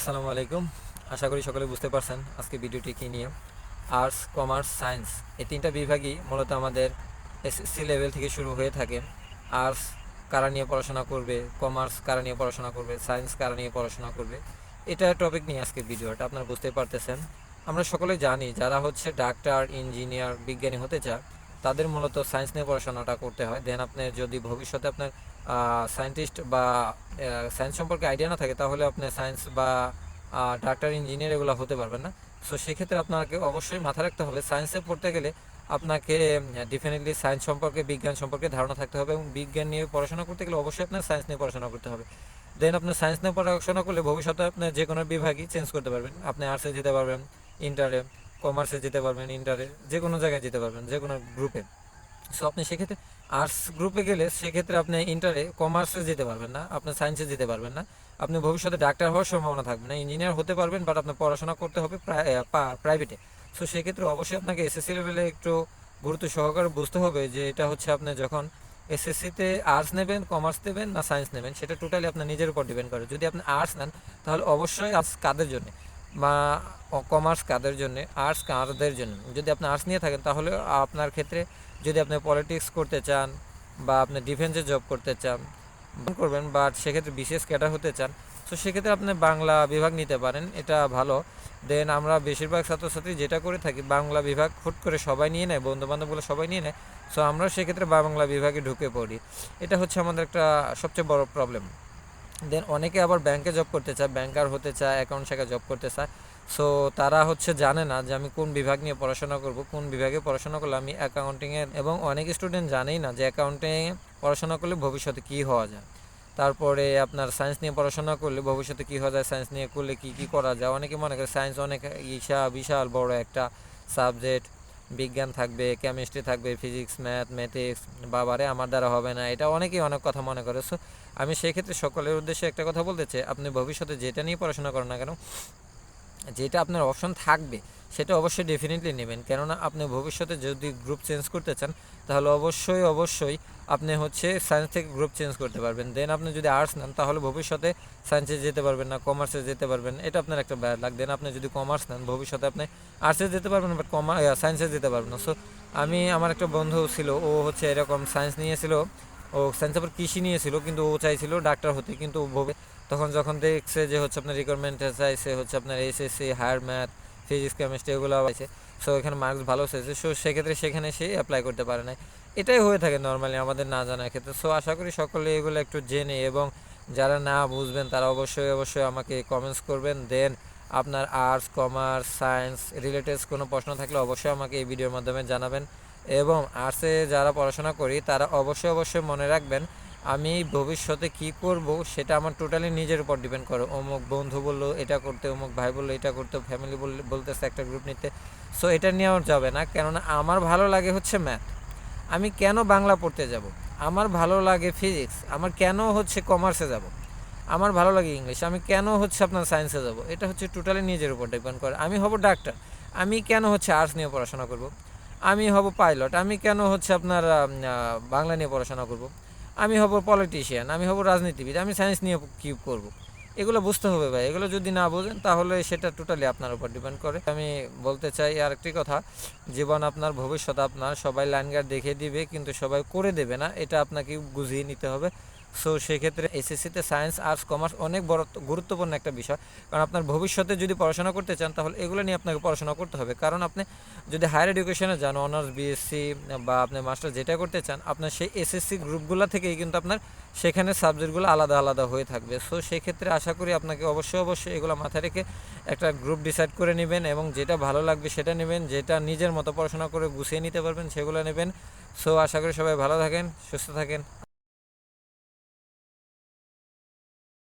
আসসালামু আলাইকুম। আশা করি সকলে বুঝতে পারছেন আজকে ভিডিওটি কী নিয়ে। আর্টস, কমার্স, সায়েন্স এই তিনটা বিভাগই মূলত আমাদের এসএসসি লেভেল থেকে শুরু হয়ে থাকে। আর্টস কারা নিয়ে পড়াশোনা করবে, কমার্স কারা নিয়ে পড়াশোনা করবে, সায়েন্স কারা নিয়ে পড়াশোনা করবে, এটা টপিক নিয়ে আজকে ভিডিওটা আপনারা বুঝতে পারতেছেন। আমরা সকলে জানি যারা হচ্ছে ডাক্তার, ইঞ্জিনিয়ার, বিজ্ঞানী হতে চায় তাদের মূলত সায়েন্স নিয়ে পড়াশোনাটা করতে হয়। দেন আপনি যদি ভবিষ্যতে আপনার সায়েন্টিস্ট বা সায়েন্স সম্পর্কে আইডিয়া না থাকে তাহলে আপনি সায়েন্স বা ডাক্তার, ইঞ্জিনিয়ার এগুলো হতে পারবেন না। সো সেক্ষেত্রে আপনাকে অবশ্যই মাথায় রাখতে হবে সায়েন্সে পড়তে গেলে আপনাকে ডেফিনেটলি সায়েন্স সম্পর্কে, বিজ্ঞান সম্পর্কে ধারণা থাকতে হবে এবং বিজ্ঞান নিয়ে পড়াশোনা করতে গেলে অবশ্যই আপনার সায়েন্স নিয়ে পড়াশোনা করতে হবে। দেন আপনার সায়েন্স নিয়ে পড়াশোনা করলে ভবিষ্যতে আপনি যে কোনো বিভাগই চেঞ্জ করতে পারবেন। আপনি আর্টসে যেতে পারবেন, ইন্টারে, কমার্সে যেতে পারবেন, ইন্টারে, যে কোনো জায়গায় যেতে পারবেন, যে কোনো গ্রুপে। সো আপনি সেক্ষেত্রে আর্টস গ্রুপে গেলে সেক্ষেত্রে আপনি ইন্টারে, কমার্সে যেতে পারবেন না, আপনি সায়েন্সে যেতে পারবেন না। আপনি ভবিষ্যতে ডাক্তার হওয়ার সম্ভাবনা থাকবে না, ইঞ্জিনিয়ার হতে পারবেন, বাট আপনার পড়াশোনা করতে হবে প্রাইভেটে। সো সেক্ষেত্রে অবশ্যই আপনাকে এসএসসি লেভেলে একটু গুরুত্ব সহকারে বুঝতে হবে যে এটা হচ্ছে আপনি যখন এসএসসিতে আর্টস নেবেন, কমার্স নেবেন না সায়েন্স নেবেন, সেটা টোটালি আপনার নিজের উপর ডিপেন্ড করে। যদি আপনি আর্টস নেন তাহলে অবশ্যই আর্টস কাদের জন্য বা কমার্স কাদের জন্য, আর্টস কাদের জন্য। যদি আপনি আর্টস নিয়ে থাকেন তাহলে আপনার ক্ষেত্রে যদি আপনি পলিটিক্স করতে চান বা আপনি ডিফেন্সে জব করতে চান করবেন, বাট সেক্ষেত্রে বিশেষ ক্যাডার হতে চান, তো সেক্ষেত্রে আপনি বাংলা বিভাগ নিতে পারেন, এটা ভালো। দেন আমরা বেশিরভাগ ছাত্রছাত্রী যেটা করে থাকি বাংলা বিভাগ হুট করে সবাই নিয়ে নেয়, বন্ধুবান্ধবগুলো সবাই নিয়ে নেয়। সো আমরা সেক্ষেত্রে বাংলা বিভাগে ঢুকে পড়ি, এটা হচ্ছে আমাদের একটা সবচেয়ে বড় প্রবলেম। দেন অনেকে আবার ব্যাংকে জব করতে চায়, ব্যাংকার হতে চায়, অ্যাকাউন্ট শাখায় জব করতে চায়। সো তারা হচ্ছে জানে না যে আমি কোন বিভাগ নিয়ে পড়াশোনা করব, কোন বিভাগে পড়াশোনা করলে আমি অ্যাকাউন্টিংয়ে, এবং অনেক স্টুডেন্ট জানেই না যে অ্যাকাউন্টিংয়ে পড়াশোনা করলে ভবিষ্যতে কী হওয়া যায়। তারপরে আপনার সায়েন্স নিয়ে পড়াশোনা করলে ভবিষ্যতে কী হওয়া যায়, সায়েন্স নিয়ে করলে কী কী করা যায়। অনেকে মনে করে সায়েন্স অনেক বিশাল বড় একটা সাবজেক্ট, বিজ্ঞান থাকবে, কেমিস্ট্রি থাকবে, ফিজিক্স, ম্যাথমেটিক্স, বাবারে আমার দ্বারা হবে না, এটা অনেকেই অনেক কথা মনে করে। সো আমি সেই ক্ষেত্রে সকলের উদ্দেশ্যে একটা কথা বলতে চাই, আপনি ভবিষ্যতে যেটা নিয়ে পড়াশোনা করেন না কেন, যেটা আপনার অপশন থাকবে সেটা অবশ্যই ডেফিনেটলি নেবেন। কেননা আপনি ভবিষ্যতে যদি গ্রুপ চেঞ্জ করতে চান তাহলে অবশ্যই আপনি হচ্ছে সায়েন্স থেকে গ্রুপ চেঞ্জ করতে পারবেন। দেন আপনি যদি আর্টস নেন তাহলে ভবিষ্যতে সায়েন্সে যেতে পারবেন না, কমার্সে যেতে পারবেন, এটা আপনার একটা ব্যাড লাগ। দেন আপনি যদি কমার্স নেন ভবিষ্যতে আপনি আর্টসে যেতে পারবেন, বাট সায়েন্সে যেতে পারবেন না। সো আমার একটা বন্ধু ছিল, ও হচ্ছে এরকম সায়েন্স নিয়েছিল, ও সায়েন্সের পর কৃষি নিয়েছিল, কিন্তু ও চাইছিল ডাক্তার হতে, কিন্তু তখন যখন দেখছে যে হচ্ছে আপনার রিকোয়ারমেন্টে চাইছে হচ্ছে আপনার SSC, higher math, physics, chemistry এগুলো আছে, সো এখানে মার্কস ভালো চাইছে, সো সেক্ষেত্রে সেখানে সে অ্যাপ্লাই করতে পারে না। এটাই হয়ে থাকে নর্মালি আমাদের না জানার ক্ষেত্রে। সো আশা করি সকলে এগুলো একটু জেনে, এবং যারা না বুঝবেন তারা অবশ্যই আমাকে কমেন্টস করবেন। দেন আপনার আর্টস, কমার্স, সায়েন্স রিলেটেড কোনো প্রশ্ন থাকলে অবশ্যই আমাকে এই ভিডিওর মাধ্যমে জানাবেন। এবং আর্টসে যারা পড়াশোনা করি তারা অবশ্যই মনে রাখবেন আমি ভবিষ্যতে কি করব সেটা আমার টোটালি নিজের উপর ডিপেন্ড করে। অমুক বন্ধু বললো এটা করতে, অমুক ভাই বললো এটা করতে, ফ্যামিলি বলতেছে একটা গ্রুপ নিতে, সো এটা নেওয়া যাবে না। কেননা আমার ভালো লাগে হচ্ছে ম্যাথ, আমি কেন বাংলা পড়তে যাব? আমার ভালো লাগে ফিজিক্স, আমার কেন হচ্ছে কমার্সে যাব? আমার ভালো লাগে ইংলিশ, আমি কেন হচ্ছে আপনার সায়েন্সে যাব? এটা হচ্ছে টোটালি নিজের উপর ডিপেন্ড করে। আমি হব ডাক্তার, আমি কেন হচ্ছে আর্টস নিয়ে পড়াশোনা করব? আমি হব পাইলট, আমি কেন হচ্ছে আপনার বাংলা নিয়ে পড়াশোনা করব? আমি হব পলিটিশিয়ান, আমি হব রাজনীতিবিদ, আমি সায়েন্স নিয়ে কী করব? এগুলো বুঝতে হবে ভাই। এগুলো যদি না বোঝেন তাহলে সেটা টোটালি আপনার উপর ডিপেন্ড করে। আমি বলতে চাই আরেকটি কথা, জীবন আপনার, ভবিষ্যৎ আপনার। সবাই লাইন গার্ড দেখিয়ে দিবে কিন্তু সবাই করে দেবে না, এটা আপনাকে বুঝিয়ে নিতে হবে। সো সেক্ষেত্রে এসএসসিতে সায়েন্স, আর্টস, কমার্স অনেক বড় গুরুত্বপূর্ণ একটা বিষয়। কারণ আপনার ভবিষ্যতে যদি পড়াশোনা করতে চান তাহলে এগুলো নিয়ে আপনাকে পড়াশোনা করতে হবে। কারণ আপনি যদি হায়ার এডুকেশনে যান, অনার্স, বিএসসি বা আপনি মাস্টার যেটা করতে চান, আপনার সেই এসএসসি গ্রুপগুলো থেকেই কিন্তু আপনার সেখানে সাবজেক্টগুলো আলাদা হয়ে থাকবে। সো সেক্ষেত্রে আশা করি আপনাকে অবশ্যই এগুলো মাথায় রেখে একটা গ্রুপ ডিসাইড করে নেবেন, এবং যেটা ভালো লাগবে সেটা নেবেন, যেটা নিজের মতো পড়াশোনা করে গুছিয়ে নিতে পারবেন সেগুলো নেবেন। সো আশা করি সবাই ভালো থাকেন, সুস্থ থাকেন।